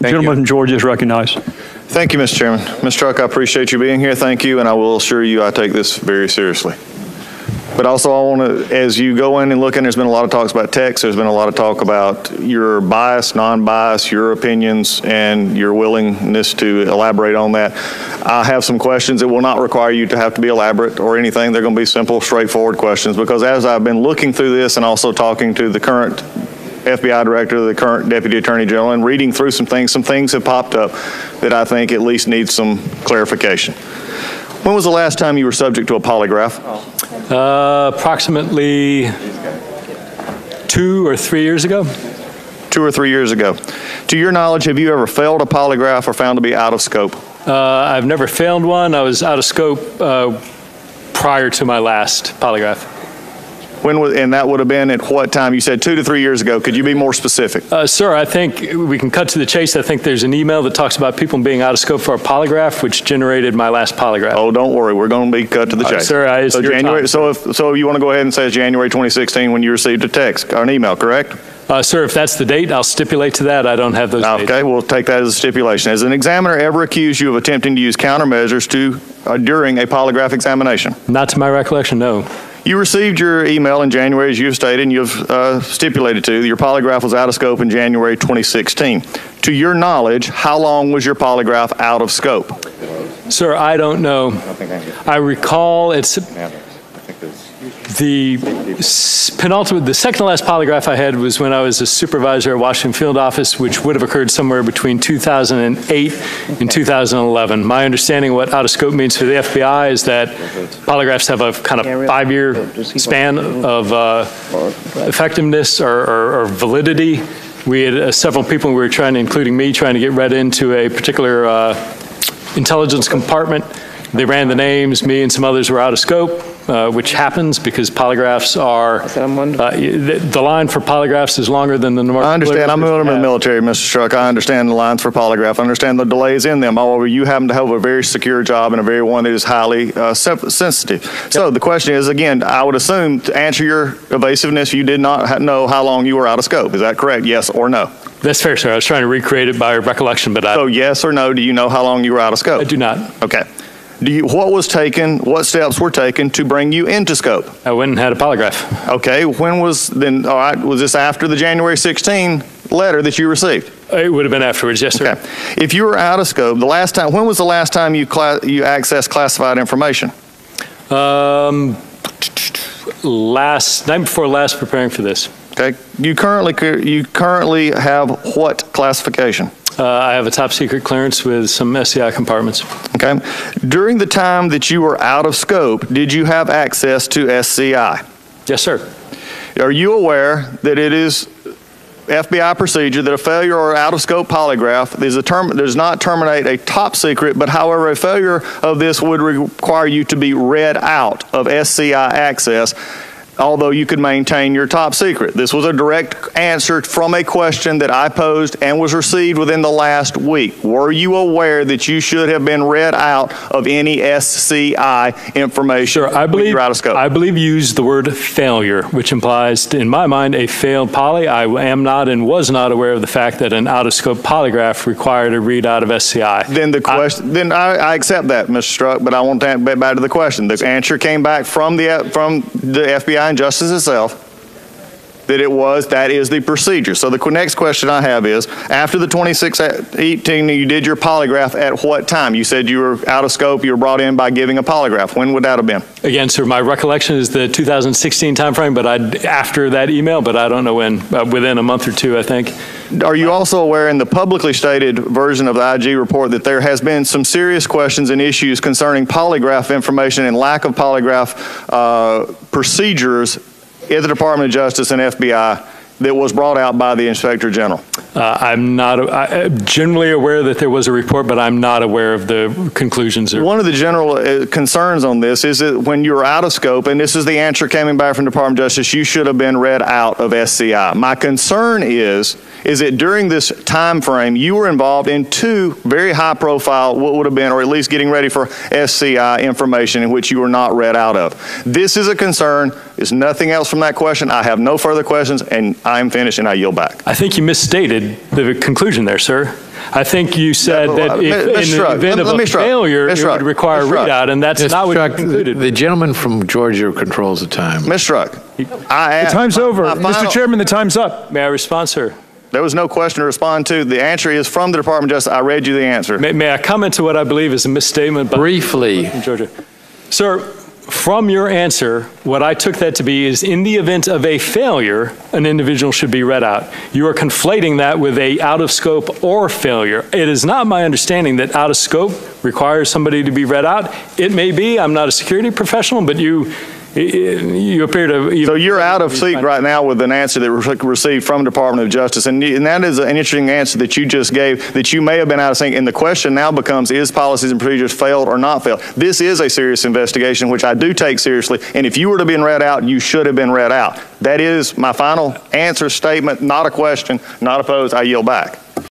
Gentleman from Georgia is recognized. Thank you, Mr. Chairman. Ms. Strzok, I appreciate you being here. Thank you, and I will assure you I take this very seriously. But also I want to, as you go in and look in, there's been a lot of talks about text. There's been a lot of talk about your bias, non-bias, your opinions, and your willingness to elaborate on that. I have some questions that will not require you to have to be elaborate or anything. They're going to be simple, straightforward questions, because as I've been looking through this and also talking to the current FBI director, the current deputy attorney general, and reading through some things have popped up that I think at least need some clarification. When was the last time you were subject to a polygraph? Approximately 2 or 3 years ago. 2 or 3 years ago. To your knowledge, have you ever failed a polygraph or found to be out of scope? I've never failed one. I was out of scope prior to my last polygraph. And that would have been at what time? You said 2 to 3 years ago. Could you be more specific? Sir, I think we can cut to the chase. I think there's an email that talks about people being out of scope for a polygraph, which generated my last polygraph. Oh, don't worry. We're going to be cut to the chase. Sir, so January. So you want to go ahead and say it's January 2016 when you received a text or an email, correct? Sir, if that's the date, I'll stipulate to that. I don't have those dates. Okay, we'll take that as a stipulation. Has an examiner ever accused you of attempting to use countermeasures during a polygraph examination? Not to my recollection, no. You received your email in January, as you've stated, and you've stipulated to. Your polygraph was out of scope in January 2016. To your knowledge, how long was your polygraph out of scope? Sir, I don't know. I recall it's the penultimate, the second to last polygraph I had was when I was a supervisor at Washington Field Office, which would have occurred somewhere between 2008 and 2011. My understanding of what out of scope means for the FBI is that polygraphs have a kind of 5-year span of effectiveness or validity. We had several people we were trying to, including me, trying to get read into a particular intelligence compartment. They ran the names, me and some others were out of scope, which happens because polygraphs are, the line for polygraphs is longer than the normal. I understand. I'm in the military, Mr. Strzok. I understand the lines for polygraph. I understand the delays in them. However, you happen to have a very secure job and a very one that is highly sensitive. Yep. So the question is, again, I would assume to answer your evasiveness, you did not know how long you were out of scope. Is that correct? Yes or no? That's fair, sir. I was trying to recreate it by recollection, but So yes or no, do you know how long you were out of scope? I do not. Okay. What steps were taken to bring you into scope? I went and had a polygraph. Okay, when was then, all right, was this after the January 16 letter that you received? It would have been afterwards, yes, sir. Okay. If you were out of scope, when was the last time you accessed classified information? Night before last, preparing for this. Okay. You currently have what classification? I have a top secret clearance with some SCI compartments. Okay. During the time that you were out of scope, did you have access to SCI? Yes, sir. Are you aware that it is FBI procedure that a failure or out of scope polygraph does not terminate a top secret, but however a failure of this would require you to be read out of SCI access, although you could maintain your top secret? This was a direct answer from a question that I posed and was received within the last week. Were you aware that you should have been read out of any SCI information when you're out of scope? I believe you used the word failure, which implies, in my mind, a failed poly. I am not and was not aware of the fact that an out-of-scope polygraph required a read out of SCI. Then the question, I accept that, Mr. Strzok, but I want to get back to the question. The answer came back from the FBI and Justice itself that is the procedure. So the next question I have is, after the 2618, you did your polygraph at what time? You said you were out of scope, you were brought in by giving a polygraph. When would that have been? Again, sir, my recollection is the 2016 timeframe, but after that email, but I don't know when, within a month or two, I think. Are you also aware in the publicly stated version of the IG report that there has been some serious questions and issues concerning polygraph information and lack of polygraph procedures in the Department of Justice and FBI that was brought out by the Inspector General? I'm generally aware that there was a report, but I'm not aware of the conclusions. One of the general concerns on this is that when you're out of scope, and this is the answer coming back from the Department of Justice, you should have been read out of SCI. My concern is is that during this time frame, you were involved in 2 very high-profile, what would have been, or at least getting ready for SCI information in which you were not read out of. This is a concern. There's nothing else from that question. I have no further questions, and I'm finished, and I yield back. I think you misstated the conclusion there, sir. I think you said that if in the event of a failure, it would require a readout, and that's not what you concluded. The gentleman from Georgia controls the time. Mr. Strzok, the time's over. Mr. Chairman, the time's up. May I respond, sir? There was no question to respond to. The answer is from the Department of Justice. I read you the answer. May I comment to what I believe is a misstatement? Briefly. From Georgia. Sir, from your answer, what I took that to be is in the event of a failure, an individual should be read out. You are conflating that with a out of scope or failure. It is not my understanding that out of scope requires somebody to be read out. It may be. I'm not a security professional, but you appear to... So you're out of sync right now with an answer that was received from the Department of Justice, and that is an interesting answer that you just gave, that you may have been out of sync, and the question now becomes, is policies and procedures failed or not failed? This is a serious investigation, which I do take seriously, and if you were to be read out, you should have been read out. That is my final answer statement, not a question, not opposed. I yield back.